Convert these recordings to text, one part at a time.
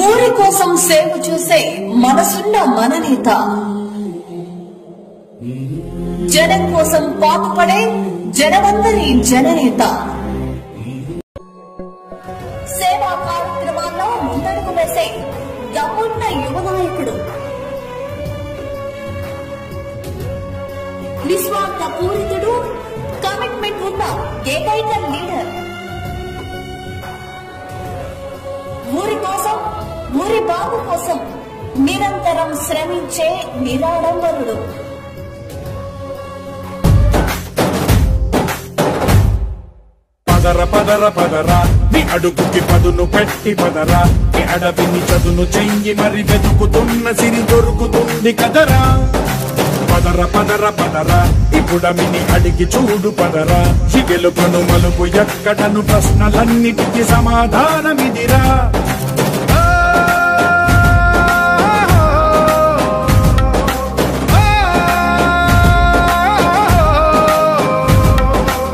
ఊరి కోసం సేవ చేసే మనసున్న మననేత, జనం కోసం పాటుపడే జనమందరి జననేత, సేవా కార్యక్రమాల్లో ముందడుగు వేసే దమ్మున్న యువ నాయకుడు, నిస్వార్థ పూరితుడు, కమిట్మెంట్ ఉన్న ఏకైక లీడర్, ఊరి కోసం ఊరి బాగు కోసం నిరంతరం శ్రమించే నిరాడంబరుడు. పదర పదర పదరా నీ అడుగుకి పదును పెట్టి పదరా, నీ అడవిని చదును చెయ్యి మరి వెతుకుతున్న సిరి దొరుకుతుంది కదరా. పదర పదర పదరా ఇప్పుడమిని అడిగి చూడు పదరా, గెలుపను మలుపు ఎక్కడను ప్రశ్నలన్నిటికీ సమాధానమిదిరా.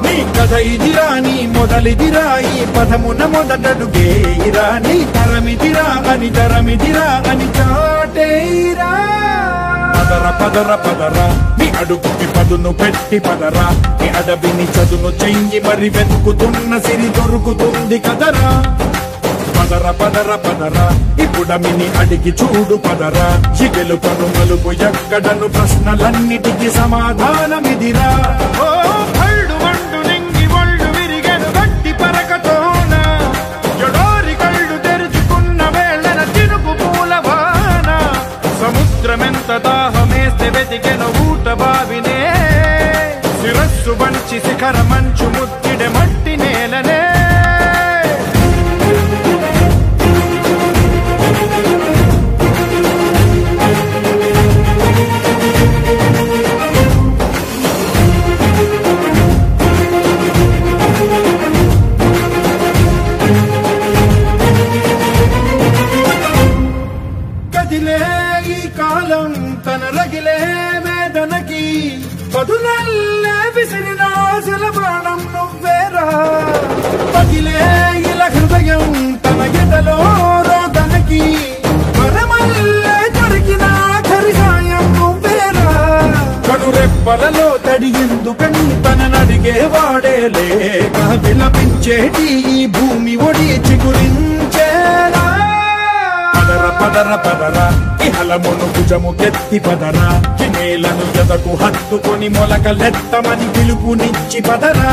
నీ కథ ఇదిరా, నీ మొదలిదిరా, ఈ పదమున మొదటడుగేయిరా, నీ తరమిదిరా అని తరమిదిరా అని చాటేయిరా. పదర పదర పదరా నీ అడుగుకి పదును పెట్టి పదరా, నీ అడవిని చదును చెయ్యి మరి వెతుకుతున్న సిరి దొరుకుతుంది కదరా. పదర పదర పదరా ఇప్పుడమిని అడిగి చూడు పదరా, గెలుపను మలుపు ఎక్కడను ప్రశ్నలన్నిటికీ సమాధానమిదిరా. ఓ కళ్ళు మండు నింగి ఒళ్ళు విరిగెను గట్టి పరకతోన, ఎడారి కళ్ళు తెరుచుకున్న వేళన చినుకు పూలవాన, సముద్రమెంత దాహమేస్తే వెతికెను ఊట బావినే, శిరస్సు వంచి శిఖర మంచు ముద్దిడె మట్టి నేలనే. కదిలే ఈ కాలం తన రగిలే వేదనకి, పదునల్లే విసిరిన ఆశల బాణం నువ్వేరా. పగిలే ఇలా హృదయం తన ఎదలో రోదనకి, మరమల్లే దొరికిన ఆఖరి సాయం నువ్వేరా. కనురెప్పలలో తడి ఎందుకని తననడిగేవాడేలే, విలపించేటి ఈ భూమి ఒడి చిగురించేరా. పదర పదర పదరా ఇహలమును భుజము కెత్తి పదరా, నేలను ఎదకు హత్తుకొని మొలకలెత్తమని పిలుపునిచ్చి పదరా.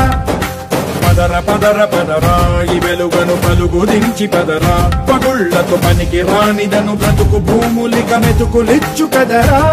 పదర పదర పదరా ఈ వెలుగను పలుగు దించి పదరా, పగుళ్లకు పనికి రానిదను బ్రతుకు భూములిక మెతుకులిచ్చు కదరా.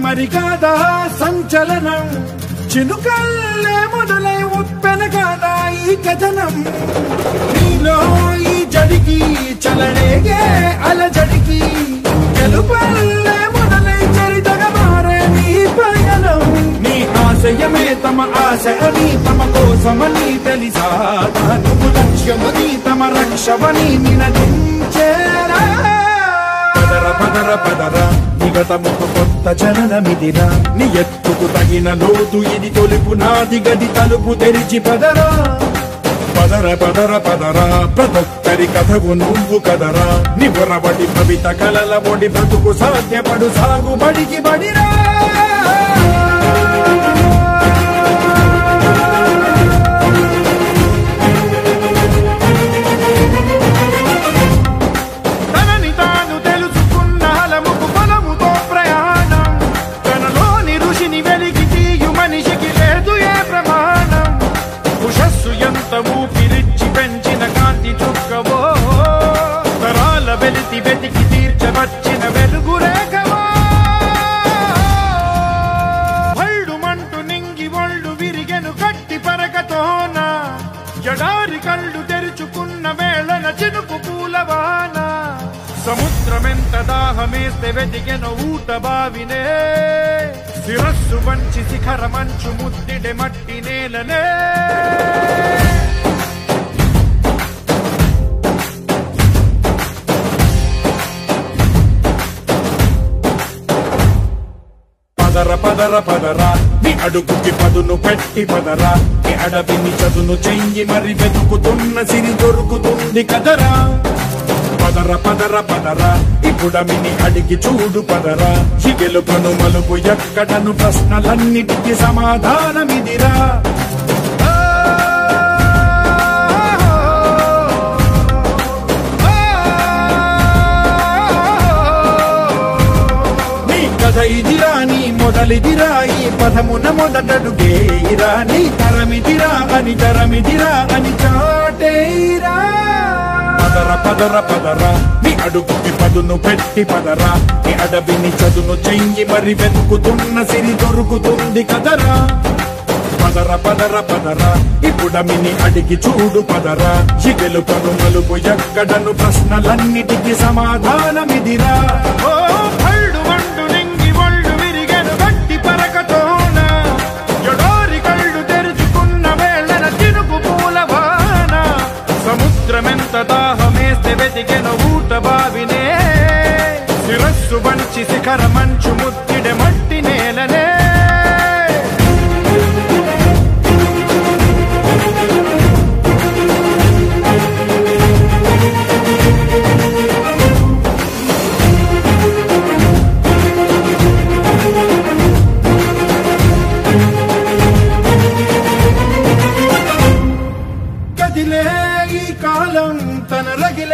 మరి కాదా సంచలనం, చినుకల్లే మొదలై ఉప్పెన కాదా ఈ కథనం. నీలో ఈ జడికి చలనేగే అలజడికి, గెలుపల్లే మొదలై చరితగా మారే నీ పయనం. నీ ఆశయమే తమ ఆశ అని తమ కోసమని తెలిసా, నువ్వు లక్ష్యమని తమ రక్షమని నినదించేరా. పదర పదర పదరా నిగతముకు కొత్త జననమిదిరా, నీ ఎత్తుకు తగిన లోతు ఇది తొలుపు నాది గది తలుపు తెరిచి పదరా. పదర పదర పదరా ప్రతొక్కరి కథవు నువ్వు కదరా, నివరబడి పవిత కలల ఒడి బ్రతుకు సాధ్యపడు సాగుబడికి బడిరా. ఊపిరిచ్చి పెంచిన కాంతి చుక్కవో, తరాల వెలితి వెతికి తీర్చవచ్చిన వెలుగు రేఖవో. దాహమేస్తే వెతికెను ఊట బావినే శిరస్సు వంచి శిఖర మంచు ముద్దిడే మట్టి నేలనే పదర పదర పదరా నీ అడుగుకి పదును పెట్టి పదరా నీ అడవిని చదును చెయ్యి మరి వెతుకుతున్న సిరి దొరుకుతుంది కదరా పదర పదర పదరా ఇప్పుడమిని అడిగి చూడు పదరా ఈ గెలుపను మలుపు ఎక్కడను ప్రశ్నలన్నిటికీ సమాధానమిదిరా ఇదిరా నీ మొదలిదిరా ఈ పదమున మొదటడుగేయిరా నీ తరమిదిరా అని చాటేరా పదర పదర పదరా నీ అడుగుకి పదును పెట్టి పదరా నీ అడవిని చదును చెయ్యి మరి వెతుకుతున్న సిరి దొరుకుతుంది కదరా పదర పదర పదరా ఇప్పుడమిని అడిగి చూడు పదరా ఈ గెలుపను మలుపు ఎక్కడను ప్రశ్నలన్నిటికీ సమాధానమిదిరా ఓ భళ్ళు వండు నింగి ఒళ్ళు విరిగను గట్టి పరకతోన ఎడోరి కళ్ళు తెరుచుకున్న వేళన తినుకు పూలవాన సముద్రమెంత దాహమేస్తే వెతికెను ఊట బావినే శిరస్సు వంచి శిఖర మంచు ముద్దిడే మట్టి నేలనే ఈ కాలం తన రగిల